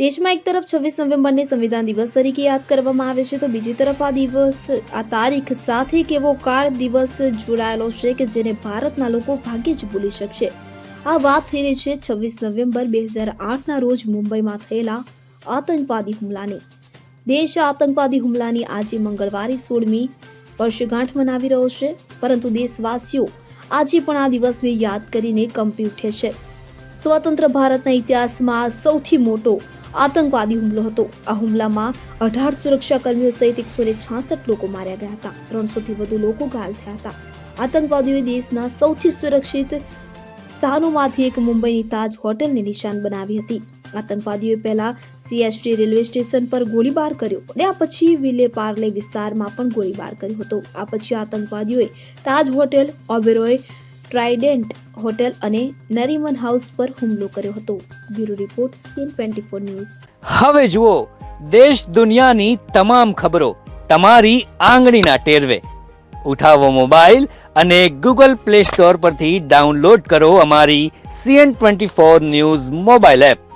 દેશમાં એક તરફ 26 નવેમ્બરને સંવિધાન દિવસ તરીકે યાદ કરવામાં આવે છે, તો બીજી તરફ આ તારીખ સાથે એક એવો કાળ દિવસ જોડાયેલો છે કે જેને ભારતના લોકો ભાગ્યે જ ભૂલી શકશે. આ વાત થઈ રહી છે 26 નવેમ્બર 2008ના રોજ મુંબઈમાં થયેલા આતંકવાદી હુમલાની. દેશ આતંકવાદી હુમલાની આજે મંગળવારે 16મી વર્ષગાંઠ મનાવી રહ્યો છે, પરંતુ દેશવાસીઓ આજે પણ આ દિવસને યાદ કરીને કંપી ઉઠે છે. સ્વતંત્ર ભારતના ઇતિહાસમાં સૌથી મોટો આતંકવાદી હુમલો હતો. આ હુમલામાં 18 સુરક્ષાકર્મીઓ સહિત 166 લોકો માર્યા ગયા હતા. 300થી વધુ લોકો ઘાયલ થયા હતા. આતંકવાદીઓએ દેશના સૌથી સુરક્ષિત સ્થાનોમાંથી એક મુંબઈની તાજ હોટેલને નિશાન બનાવી હતી. આતંકવાદીઓએ પહેલા CST રેલવે સ્ટેશન પર ગોળીબાર કર્યો અને આ પછી વિલે પાર્લે વિસ્તારમાં પણ ગોળીબાર કર્યો હતો. આ પછી આતંકવાદીઓએ તાજ હોટેલ, ઓબેરોય, ટ્રાઇડેન્ટ હોટેલ અને નરીમન હાઉસ પર હુમલો કર્યો હતો. Bureau report, CN24 news. હવે જુઓ દેશ દુનિયાની તમામ ખબરો તમારી આંગળીના ટેરવે. ઉઠાવો મોબાઈલ અને Google Play Store પરથી ડાઉનલોડ કરો અમારી CN24 ન્યૂઝ મોબાઈલ એપ.